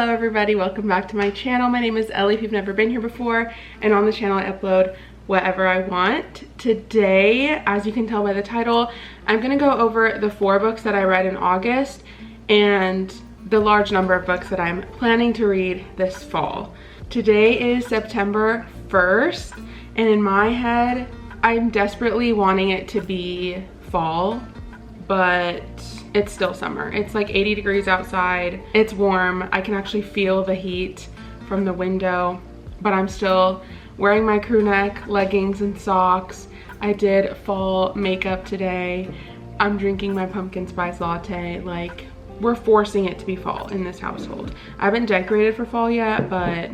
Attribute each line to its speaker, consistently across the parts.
Speaker 1: Hello everybody, welcome back to my channel. My name is Ellie if you've never been here before, and on the channel I upload whatever I want. Today, as you can tell by the title, I'm gonna go over the 4 books that I read in August and the large number of books that I'm planning to read this fall. Today is September 1st, and in my head, I'm desperately wanting it to be fall, but it's still summer. It's like 80 degrees outside. It's warm. I can actually feel the heat from the window, but I'm still wearing my crew neck, leggings, and socks. I did fall makeup today. I'm drinking my pumpkin spice latte. Like, we're forcing it to be fall in this household. I haven't decorated for fall yet, but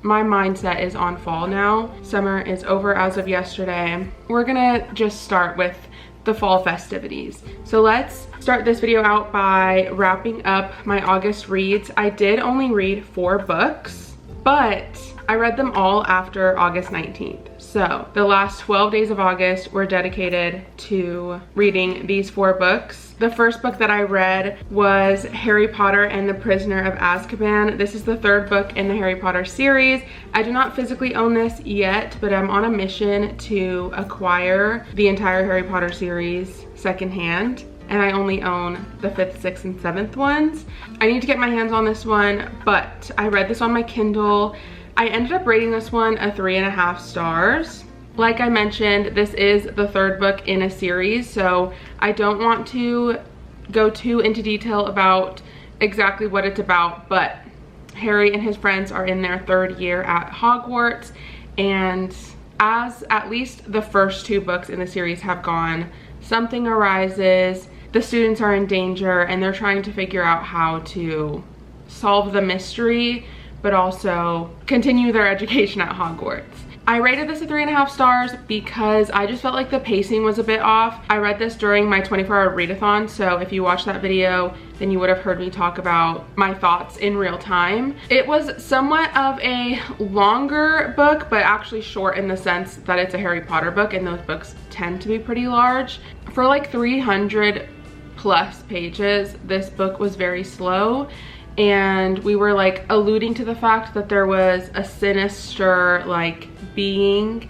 Speaker 1: my mindset is on fall now. Summer is over as of yesterday. We're gonna just start with the fall festivities. So let's start this video out by wrapping up my August reads. I did only read 4 books, but I read them all after August 19th. So the last 12 days of August were dedicated to reading these 4 books. The first book that I read was Harry Potter and the Prisoner of Azkaban. This is the 3rd book in the Harry Potter series. I do not physically own this yet, but I'm on a mission to acquire the entire Harry Potter series secondhand, and I only own the 5th, 6th, and 7th ones. I need to get my hands on this one, but I read this on my Kindle. I ended up rating this one a 3.5 stars. Like I mentioned, this is the 3rd book in a series, so I don't want to go too into detail about exactly what it's about, but Harry and his friends are in their 3rd year at Hogwarts, and as at least the first 2 books in the series have gone, something arises, the students are in danger, and they're trying to figure out how to solve the mystery, but also continue their education at Hogwarts. I rated this a 3.5 stars because I just felt like the pacing was a bit off. I read this during my 24-hour readathon, so if you watched that video, then you would have heard me talk about my thoughts in real time. It was somewhat of a longer book, but actually short in the sense that it's a Harry Potter book, and those books tend to be pretty large. For like 300 plus pages, this book was very slow, and we were like alluding to the fact that there was a sinister like being,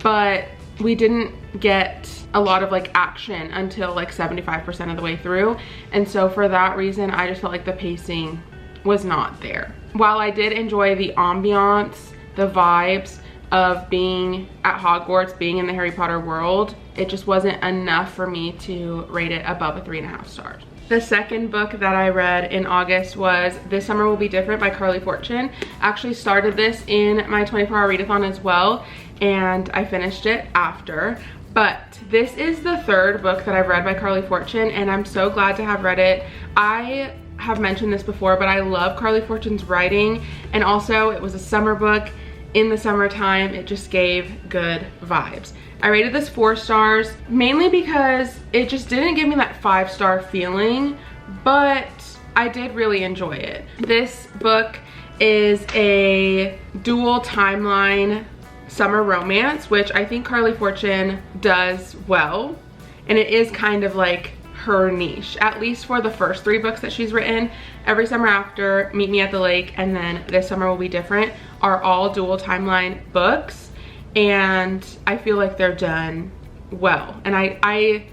Speaker 1: but we didn't get a lot of like action until like 75% of the way through, and so for that reason I just felt like the pacing was not there. While I did enjoy the ambiance, the vibes of being at Hogwarts, being in the Harry Potter world, it just wasn't enough for me to rate it above a 3.5 stars. The 2nd book that I read in August was This Summer Will Be Different by Carly Fortune. I actually started this in my 24-hour readathon as well, and I finished it after. But this is the 3rd book that I've read by Carly Fortune, and I'm so glad to have read it. I have mentioned this before, but I love Carly Fortune's writing, and also it was a summer book in the summertime. It just gave good vibes. I rated this 4 stars, mainly because it just didn't give me that 5-star feeling, but I did really enjoy it. This book is a dual timeline summer romance, which I think Carly Fortune does well, and it is kind of like her niche, at least for the first 3 books that she's written. Every Summer After, Meet Me at the Lake, and then This Summer Will Be Different are all dual timeline books, and I feel like they're done well. And I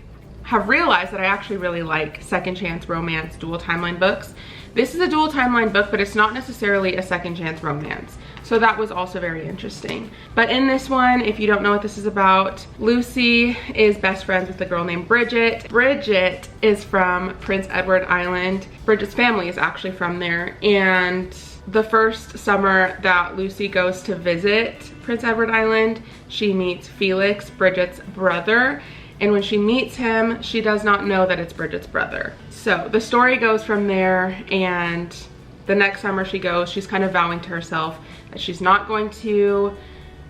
Speaker 1: have realized that I actually really like second chance romance dual timeline books. This is a dual timeline book, but it's not necessarily a second chance romance, so that was also very interesting. But in this one, if you don't know what this is about, Lucy is best friends with a girl named Bridget. Bridget is from Prince Edward Island. Bridget's family is actually from there, and the first summer that Lucy goes to visit Prince Edward Island, she meets Felix, Bridget's brother, and when she meets him, she does not know that it's Bridget's brother. So the story goes from there, and the next summer she goes, she's kind of vowing to herself that she's not going to,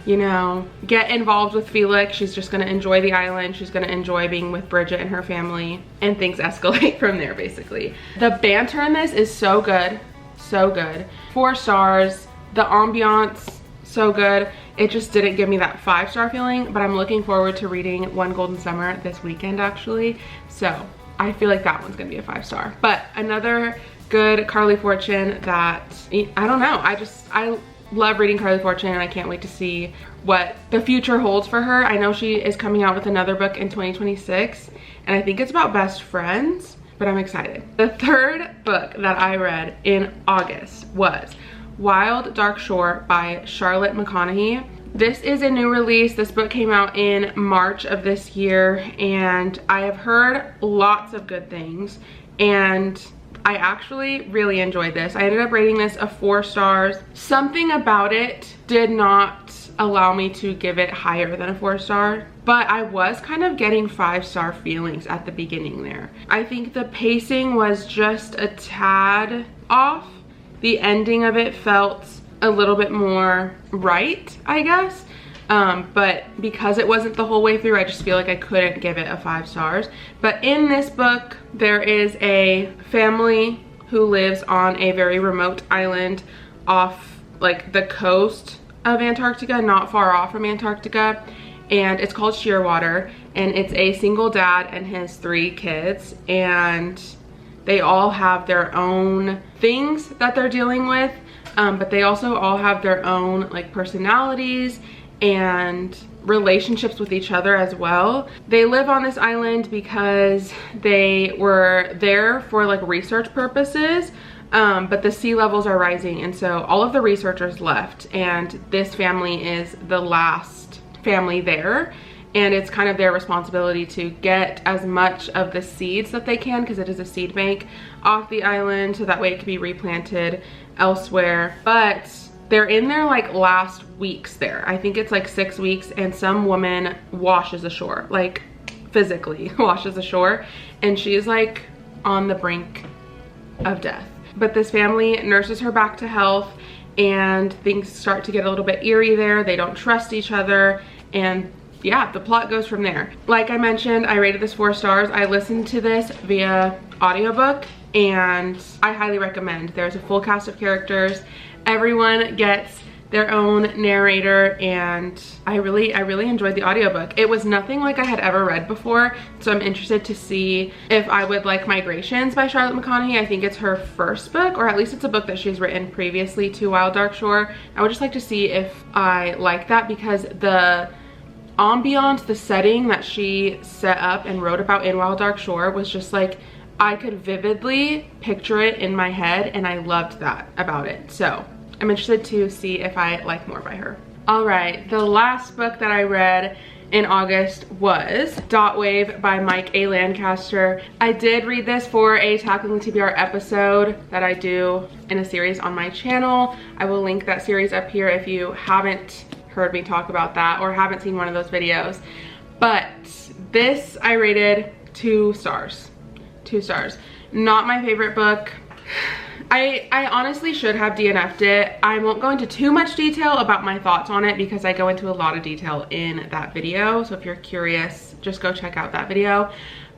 Speaker 1: you know, get involved with Felix. She's just gonna enjoy the island. She's gonna enjoy being with Bridget and her family, and things escalate from there, basically. The banter in this is so good, so good. 4 stars. The ambiance, so good. It just didn't give me that 5-star feeling, but I'm looking forward to reading One Golden Summer this weekend actually, so I feel like that one's gonna be a 5-star. But another good Carly Fortune that, I don't know, I love reading Carly Fortune, and I can't wait to see what the future holds for her. I know she is coming out with another book in 2026, and I think it's about best friends, but I'm excited. The third book that I read in August was Wild Dark Shore by Charlotte McConaughey. This is a new release. This book came out in March of this year, and I have heard lots of good things, and I actually really enjoyed this. I ended up rating this a 4 stars. Something about it did not allow me to give it higher than a 4 star, but I was kind of getting 5-star feelings at the beginning there. I think the pacing was just a tad off. The ending of it felt a little bit more right, I guess. But because it wasn't the whole way through, I just feel like I couldn't give it a 5 stars. But in this book, there is a family who lives on a very remote island off like the coast of Antarctica, not far off from Antarctica, and it's called Shearwater, and it's a single dad and his 3 kids, and they all have their own things that they're dealing with, but they also all have their own like personalities and relationships with each other as well. They live on this island because they were there for like research purposes, but the sea levels are rising, and so all of the researchers left, and this family is the last family there, and it's kind of their responsibility to get as much of the seeds that they can, because it is a seed bank, off the island so that way it can be replanted elsewhere. But they're in their like last weeks there. I think it's like 6 weeks, and some woman washes ashore, like physically washes ashore, and she's like on the brink of death. But this family nurses her back to health, and things start to get a little bit eerie there. They don't trust each other, and yeah, the plot goes from there. Like I mentioned, I rated this 4 stars. I listened to this via audiobook, and I highly recommend. There's a full cast of characters. Everyone gets their own narrator, and I really enjoyed the audiobook. It was nothing like I had ever read before, so I'm interested to see if I would like Migrations by Charlotte McConaughey. I think it's her first book, or at least it's a book that she's written previously to Wild Dark Shore. I would just like to see if I like that, because the ambiance, the setting that she set up and wrote about in Wild Dark Shore was just like, I could vividly picture it in my head, and I loved that about it. So I'm interested to see if I like more by her. All right, the last book that I read in August was Dot Wave by Mike A. Lancaster. I did read this for a Tackling the TBR episode that I do in a series on my channel. I will link that series up here if you haven't heard me talk about that or haven't seen one of those videos. But this I rated 2 stars. 2 stars. Not my favorite book. I honestly should have DNF'd it. I won't go into too much detail about my thoughts on it because I go into a lot of detail in that video. So if you're curious, just go check out that video.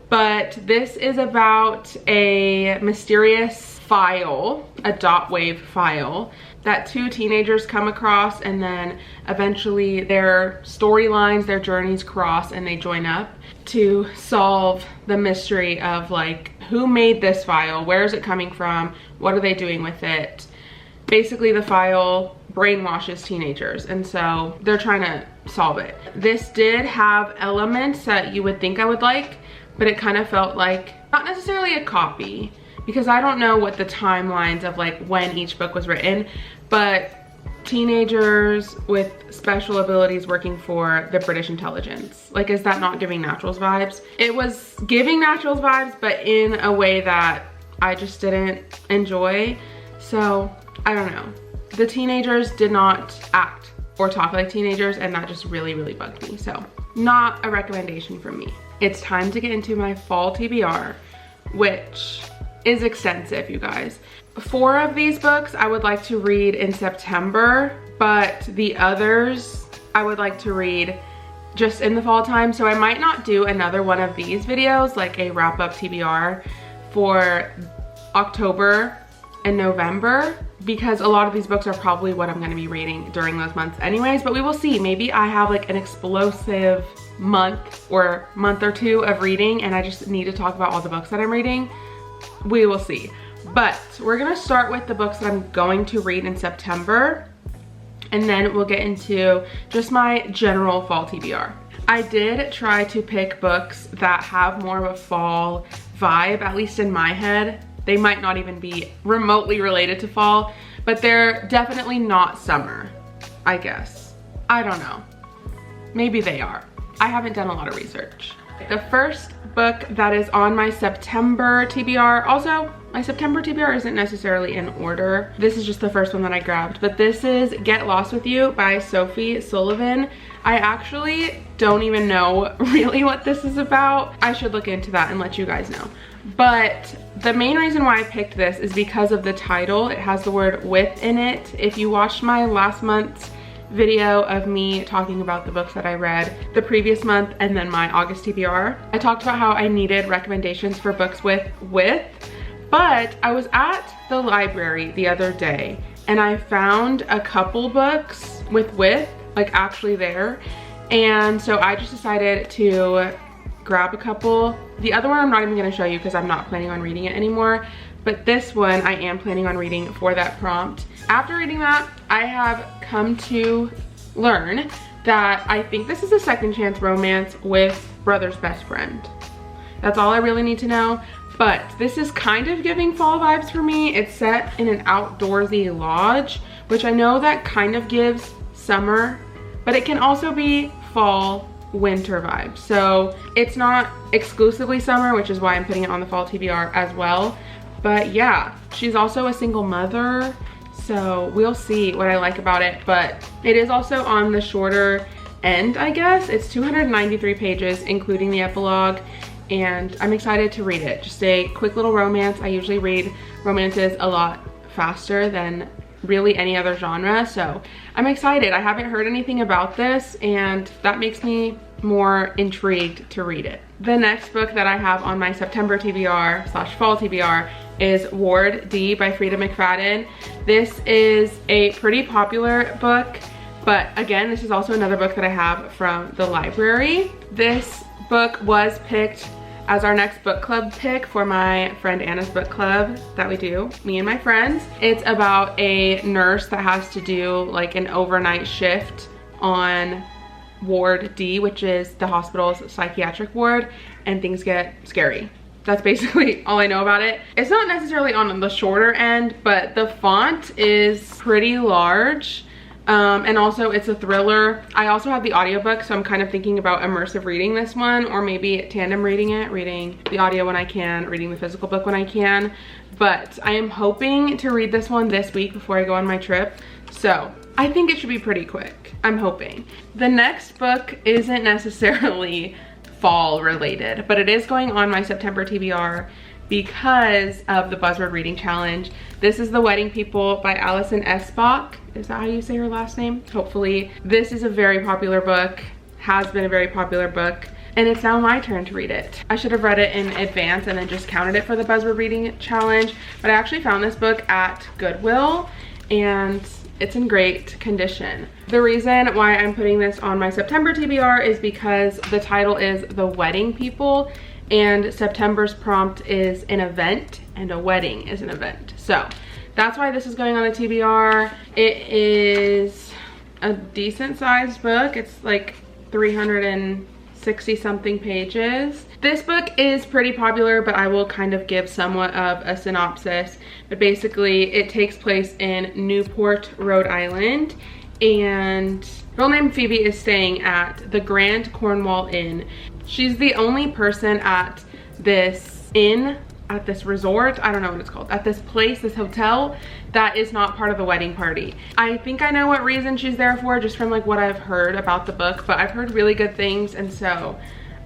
Speaker 1: But this is about a mysterious file, a dot wave file, that 2 teenagers come across, and then eventually their storylines, their journeys cross, and they join up to solve the mystery of like, who made this file? Where is it coming from? What are they doing with it? Basically, the file brainwashes teenagers, and so they're trying to solve it. This did have elements that you would think I would like, but it kind of felt like, not necessarily a copy, because I don't know what the timelines of like when each book was written, but teenagers with special abilities working for the British intelligence. Like, is that not giving Naturals vibes? It was giving Naturals vibes, but in a way that I just didn't enjoy. So I don't know. The teenagers did not act or talk like teenagers, and that just really bugged me. So not a recommendation from me. It's time to get into my fall TBR, which is extensive, you guys. 4 of these books I would like to read in September, but the others I would like to read just in the fall time. So I might not do another one of these videos, like a wrap up TBR for October and November, because a lot of these books are probably what I'm gonna be reading during those months anyways, but we will see. Maybe I have like an explosive month or month or 2 of reading, and I just need to talk about all the books that I'm reading. We will see. But we're gonna start with the books that I'm going to read in September, and then we'll get into just my general fall TBR. I did try to pick books that have more of a fall vibe, at least in my head. They might not even be remotely related to fall, but they're definitely not summer, I guess. I don't know. Maybe they are. I haven't done a lot of research. The first book that is on my September TBR, also my September TBR isn't necessarily in order. This is just the first one that I grabbed, but this is Get Lost With You by Sophie Sullivan. I actually don't even know really what this is about. I should look into that and let you guys know. But the main reason why I picked this is because of the title. It has the word with in it. If you watched my last month's video of me talking about the books that I read the previous month and then my August TBR, I talked about how I needed recommendations for books with, but I was at the library the other day and I found a couple books with, like actually there. And so I just decided to grab a couple. The other one I'm not even gonna show you because I'm not planning on reading it anymore. But this one I am planning on reading for that prompt. After reading that, I have come to learn that I think this is a second chance romance with brother's best friend. That's all I really need to know. But this is kind of giving fall vibes for me. It's set in an outdoorsy lodge, which I know that kind of gives summer, but it can also be fall, winter vibes. So it's not exclusively summer, which is why I'm putting it on the fall TBR as well. But yeah, she's also a single mother, so we'll see what I like about it. But it is also on the shorter end, I guess. It's 293 pages, including the epilogue, and I'm excited to read it. Just a quick little romance. I usually read romances a lot faster than really any other genre, so I'm excited. I haven't heard anything about this, and that makes me more intrigued to read it. The next book that I have on my September TBR / fall TBR is Ward D by Frida McFadden. This is a pretty popular book, but again, this is also another book that I have from the library. This book was picked as our next book club pick for my friend Anna's book club that we do, me and my friends. It's about a nurse that has to do like an overnight shift on Ward D, which is the hospital's psychiatric ward, and things get scary. That's basically all I know about it. It's not necessarily on the shorter end, but the font is pretty large. And also it's a thriller. I also have the audiobook, so I'm kind of thinking about immersive reading this one, or maybe tandem reading it, reading the audio when I can, reading the physical book when I can. But I am hoping to read this one this week before I go on my trip. So I think it should be pretty quick. I'm hoping. The next book isn't necessarily fall related, but it is going on my September TBR because of the Buzzword Reading Challenge. This is The Wedding People by Alison Espach. Is that how you say her last name? Hopefully. This is a very popular book, has been a very popular book, and it's now my turn to read it. I should have read it in advance and then just counted it for the Buzzword Reading Challenge, but I actually found this book at Goodwill and it's in great condition. The reason why I'm putting this on my September TBR is because the title is The Wedding People, and September's prompt is an event and a wedding is an event. So that's why this is going on the TBR. It is a decent sized book. It's like 360 something pages. This book is pretty popular, but I will kind of give somewhat of a synopsis. But basically it takes place in Newport, Rhode Island, and girl named Phoebe is staying at the Grand Cornwall Inn. She's the only person at this inn, at this resort, I don't know what it's called, at this place, this hotel, that is not part of the wedding party. I think I know what reason she's there for, just from like what I've heard about the book, but I've heard really good things, and so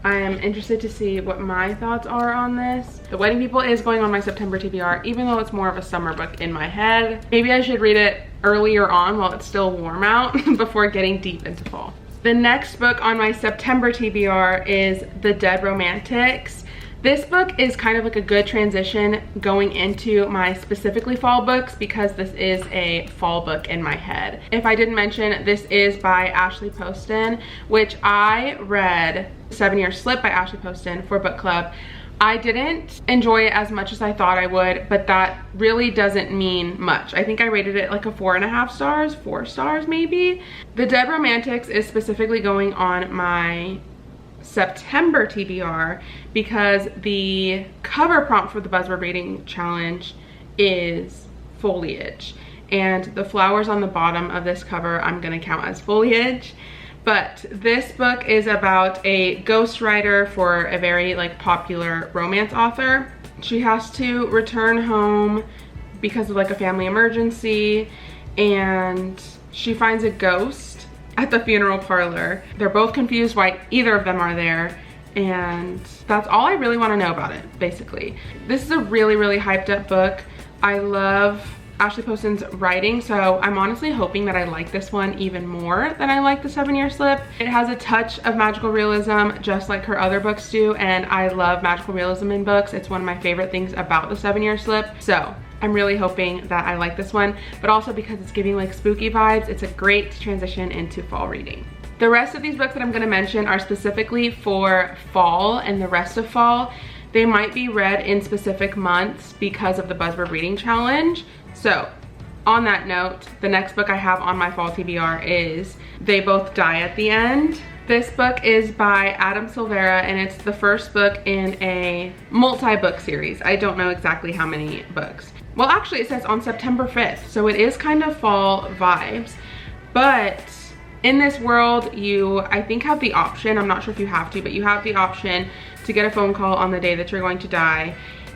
Speaker 1: I am interested to see what my thoughts are on this. The Wedding People is going on my September TBR, even though it's more of a summer book in my head. Maybe I should read it earlier on while it's still warm out before getting deep into fall. The next book on my September TBR is The Dead Romantics. This book is kind of like a good transition going into my specifically fall books because this is a fall book in my head. If I didn't mention, this is by Ashley Poston, which I read 7 Year Slip by Ashley Poston for book club. I didn't enjoy it as much as I thought I would, but that really doesn't mean much. I think I rated it like a 4.5 stars, 4 stars maybe. The Dead Romantics is specifically going on my September TBR because the cover prompt for the Buzzword Reading Challenge is foliage. And the flowers on the bottom of this cover I'm gonna count as foliage. But this book is about a ghostwriter for a very like popular romance author. She has to return home because of like a family emergency, and she finds a ghost at the funeral parlor. They're both confused why either of them are there, and that's all I really want to know about it, basically. This is a really, really hyped up book. I love Ashley Poston's writing, so I'm honestly hoping that I like this one even more than I like the 7-Year Slip. It has a touch of magical realism just like her other books do, and I love magical realism in books. It's one of my favorite things about the 7-Year Slip, so I'm really hoping that I like this one, but also because it's giving like spooky vibes, it's a great transition into fall reading. The rest of these books that I'm going to mention are specifically for fall and the rest of fall. They might be read in specific months because of the Buzzword Reading Challenge. So on that note, the next book I have on my fall TBR is They Both Die at the End. This book is by Adam Silvera, and it's the first book in a multi-book series. I don't know exactly how many books. Well, actually it says on September 5th, so it is kind of fall vibes. But in this world, you, I think, have the option, I'm not sure if you have to, but you have the option to get a phone call on the day that you're going to die.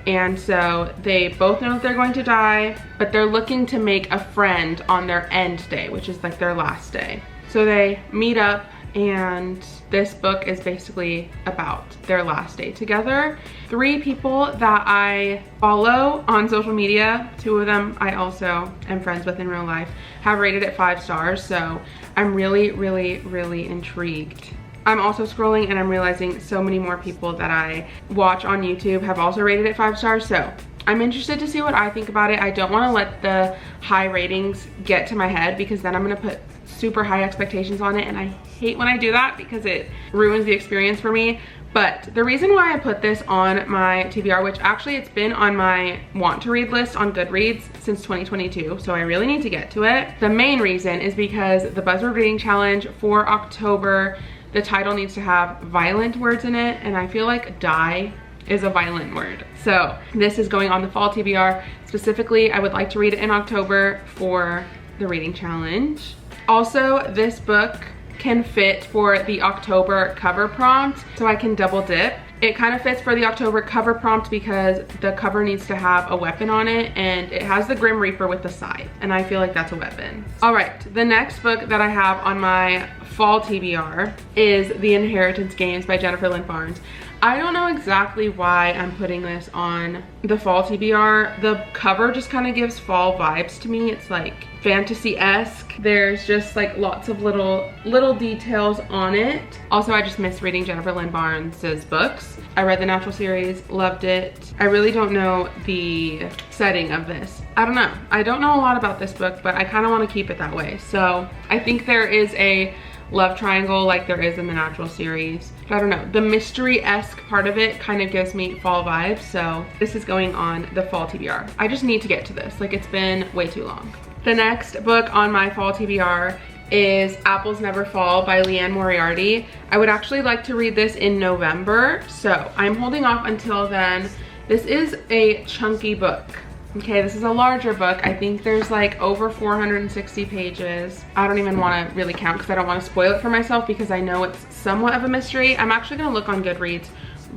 Speaker 1: And so they both know that they're going to die, but they're looking to make a friend on their end day, which is like their last day. So they meet up, and this book is basically about their last day together. 3 people that I follow on social media, 2 of them I also am friends with in real life, have rated it 5 stars. So I'm really, really, really intrigued. I'm also scrolling and I'm realizing so many more people that I watch on YouTube have also rated it 5 stars. So I'm interested to see what I think about it. I don't want to let the high ratings get to my head, because then I'm going to put super high expectations on it, and I hate when I do that because it ruins the experience for me. But the reason why I put this on my TBR, which actually it's been on my want to read list on Goodreads since 2022, so I really need to get to it. The main reason is because the Buzzword Reading Challenge for October, the title needs to have violent words in it, and I feel like die is a violent word. So this is going on the fall TBR. Specifically, I would like to read it in October for the reading challenge. Also, this book can fit for the October cover prompt, so I can double dip. It kind of fits for the October cover prompt because the cover needs to have a weapon on it, and it has the Grim Reaper with the scythe, and I feel like that's a weapon. All right, the next book that I have on my fall TBR is The Inheritance Games by Jennifer Lynn Barnes. I don't know exactly why I'm putting this on the fall TBR. The cover just kind of gives fall vibes to me. It's like fantasy-esque. There's just like lots of little details on it. Also, I just miss reading Jennifer Lynn Barnes's books. I read the Natural series, loved it. I really don't know the setting of this. I don't know. I don't know a lot about this book, but I kind of want to keep it that way. So I think there is a love triangle like there is in the Natural series. But I don't know, the mystery-esque part of it kind of gives me fall vibes, so this is going on the fall TBR. I just need to get to this, like it's been way too long. The next book on my fall TBR is Apples Never Fall by Leanne Moriarty. I would actually like to read this in November, so I'm holding off until then. This is a chunky book. Okay, this is a larger book. I think there's like over 460 pages. I don't even want to really count because I don't want to spoil it for myself, because I know it's somewhat of a mystery. I'm actually going to look on Goodreads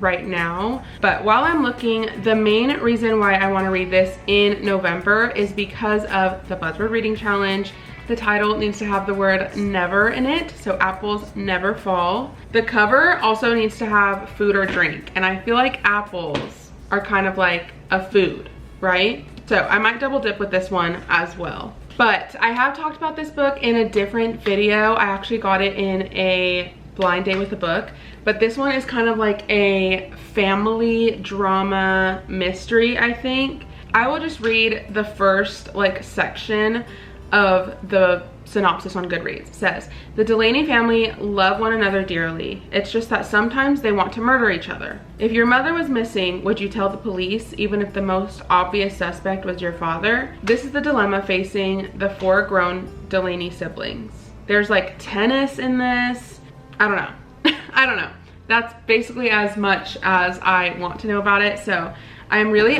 Speaker 1: right now. But while I'm looking, the main reason why I want to read this in November is because of the Buzzword Reading Challenge. The title needs to have the word never in it, so apples never fall. The cover also needs to have food or drink, and I feel like apples are kind of like a food, right? So I might double dip with this one as well. But I have talked about this book in a different video. I actually got it in a blind date with a book, but this one is kind of like a family drama mystery, I think. I will just read the first like section of the synopsis on Goodreads. It says, the Delaney family love one another dearly. It's just that sometimes they want to murder each other. If your mother was missing, would you tell the police even if the most obvious suspect was your father? This is the dilemma facing the 4 grown Delaney siblings. There's like tennis in this. I don't know. I don't know. That's basically as much as I want to know about it. So I'm really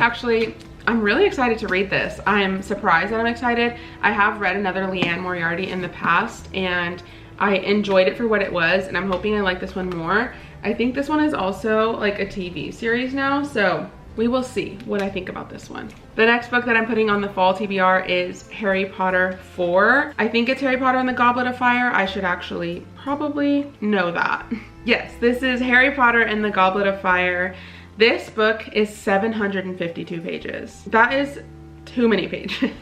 Speaker 1: excited to read this. I'm surprised that I'm excited. I have read another Leanne Moriarty in the past and I enjoyed it for what it was, and I'm hoping I like this one more. I think this one is also like a TV series now, so we will see what I think about this one. The next book that I'm putting on the fall TBR is Harry Potter 4. I think it's Harry Potter and the Goblet of Fire. I should actually probably know that. Yes, this is Harry Potter and the Goblet of Fire. This book is 752 pages. That is too many pages.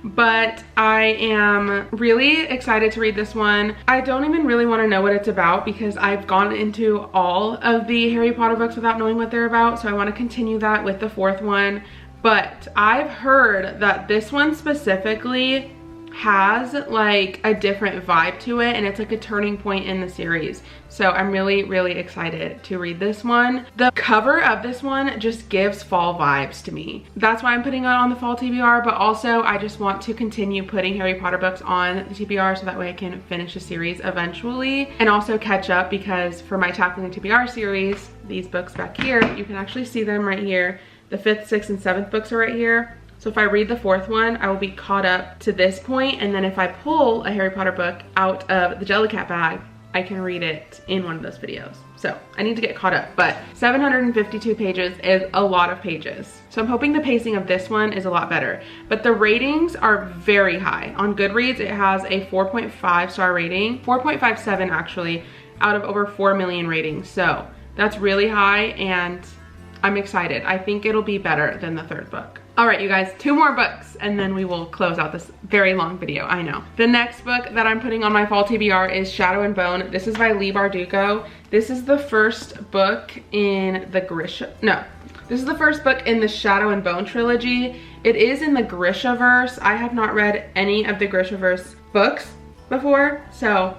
Speaker 1: But I am really excited to read this one. I don't even really want to know what it's about because I've gone into all of the Harry Potter books without knowing what they're about, so I want to continue that with the 4th one. But I've heard that this one specifically has like a different vibe to it, and it's like a turning point in the series. So I'm really excited to read this one. The cover of this one just gives fall vibes to me. That's why I'm putting it on the fall TBR, but also I just want to continue putting Harry Potter books on the TBR so that way I can finish the series eventually and also catch up, because for my Tackling the TBR series, these books back here, you can actually see them right here. The 5th, 6th, and 7th books are right here. So if I read the 4th one, I will be caught up to this point, and then if I pull a Harry Potter book out of the Jellycat bag, I can read it in one of those videos. So I need to get caught up, but 752 pages is a lot of pages. So I'm hoping the pacing of this one is a lot better, but the ratings are very high. On Goodreads, it has a 4.5 star rating, 4.57 actually, out of over 4 million ratings. So that's really high, and I'm excited. I think it'll be better than the 3rd book. All right, you guys, 2 more books and then we will close out this very long video, I know. The next book that I'm putting on my fall TBR is Shadow and Bone. This is by Leigh Bardugo. This is the first book in the this is the first book in the Shadow and Bone trilogy. It is in the Grishaverse. I have not read any of the Grishaverse books before, so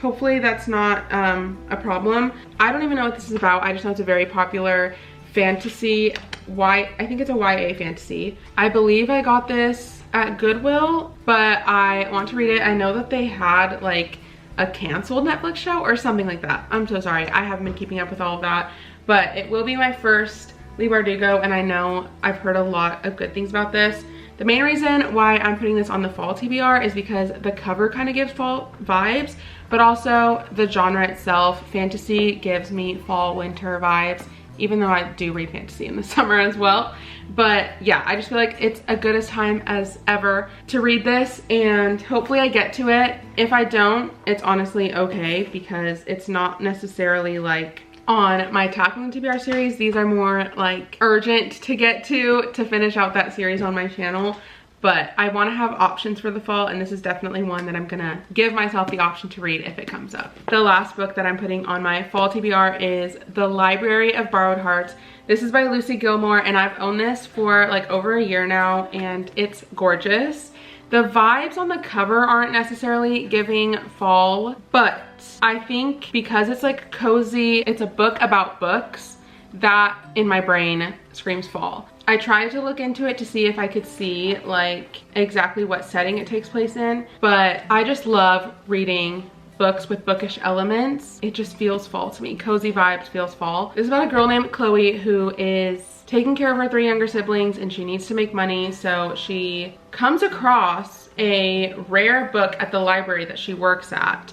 Speaker 1: hopefully that's not a problem. I don't even know what this is about. I just know it's a very popular fantasy. I think it's a YA fantasy. I believe I got this at Goodwill, but I want to read it. I know that they had like a canceled Netflix show or something like that. I'm so sorry. I haven't been keeping up with all of that, but it will be my first Leigh Bardugo, and I know I've heard a lot of good things about this. The main reason why I'm putting this on the fall TBR is because the cover kind of gives fall vibes, but also the genre itself, fantasy, gives me fall winter vibes, even though I do read fantasy in the summer as well. But yeah, I just feel like it's a good as time as ever to read this, and hopefully I get to it. If I don't, it's honestly okay, because it's not necessarily like on my Tackling TBR series. These are more like urgent to get to finish out that series on my channel. But I want to have options for the fall, and this is definitely one that I'm gonna give myself the option to read if it comes up. The last book that I'm putting on my fall TBR is The Library of Borrowed Hearts. This is by Lucy Gilmore, and I've owned this for like over a year now, and it's gorgeous. The vibes on the cover aren't necessarily giving fall, but I think because it's like cozy, it's a book about books, that in my brain screams fall. I tried to look into it to see if I could see like exactly what setting it takes place in, but I just love reading books with bookish elements. It just feels fall to me. Cozy vibes feels fall. This is about a girl named Chloe who is taking care of her 3 younger siblings, and she needs to make money, so she comes across a rare book at the library that she works at.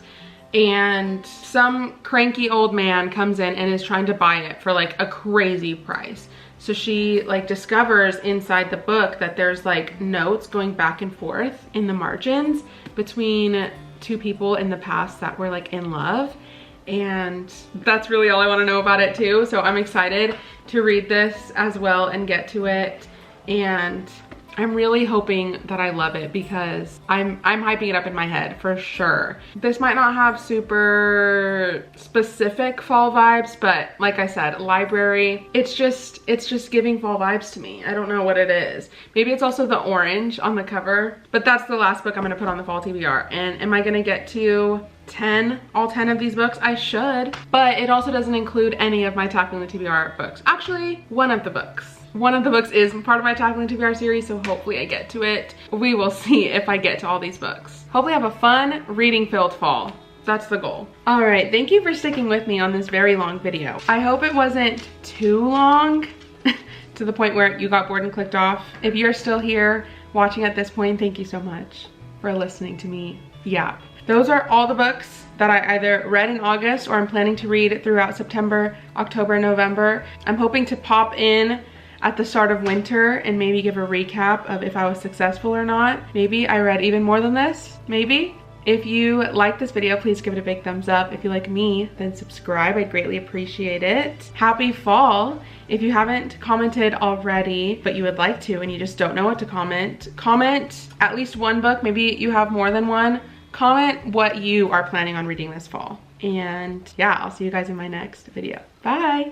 Speaker 1: And some cranky old man comes in and is trying to buy it for like a crazy price. So she like discovers inside the book that there's like notes going back and forth in the margins between 2 people in the past that were like in love. And that's really all I want to know about it too. So I'm excited to read this as well and get to it. And I'm really hoping that I love it because I'm hyping it up in my head for sure. This might not have super specific fall vibes, but like I said, library, it's just giving fall vibes to me. I don't know what it is. Maybe it's also the orange on the cover, but that's the last book I'm gonna put on the fall TBR. And am I gonna get to all 10 of these books? I should, but it also doesn't include any of my Tackling the TBR books. Actually, one of the books is part of my Tackling the TBR series, so hopefully I get to it. We will see if I get to all these books. Hopefully I have a fun reading filled fall. That's the goal. All right, thank you for sticking with me on this very long video. I hope it wasn't too long to the point where you got bored and clicked off. If you're still here watching at this point, thank you so much for listening to me yap. Those are all the books that I either read in August or I'm planning to read throughout September, October, November. I'm hoping to pop in at the start of winter and maybe give a recap of if I was successful or not. Maybe I read even more than this, maybe. If you like this video, please give it a big thumbs up. If you like me, then subscribe. I'd greatly appreciate it. Happy fall. If you haven't commented already, but you would like to and you just don't know what to comment at least one book. Maybe you have more than one. Comment what you are planning on reading this fall. And yeah, I'll see you guys in my next video. Bye.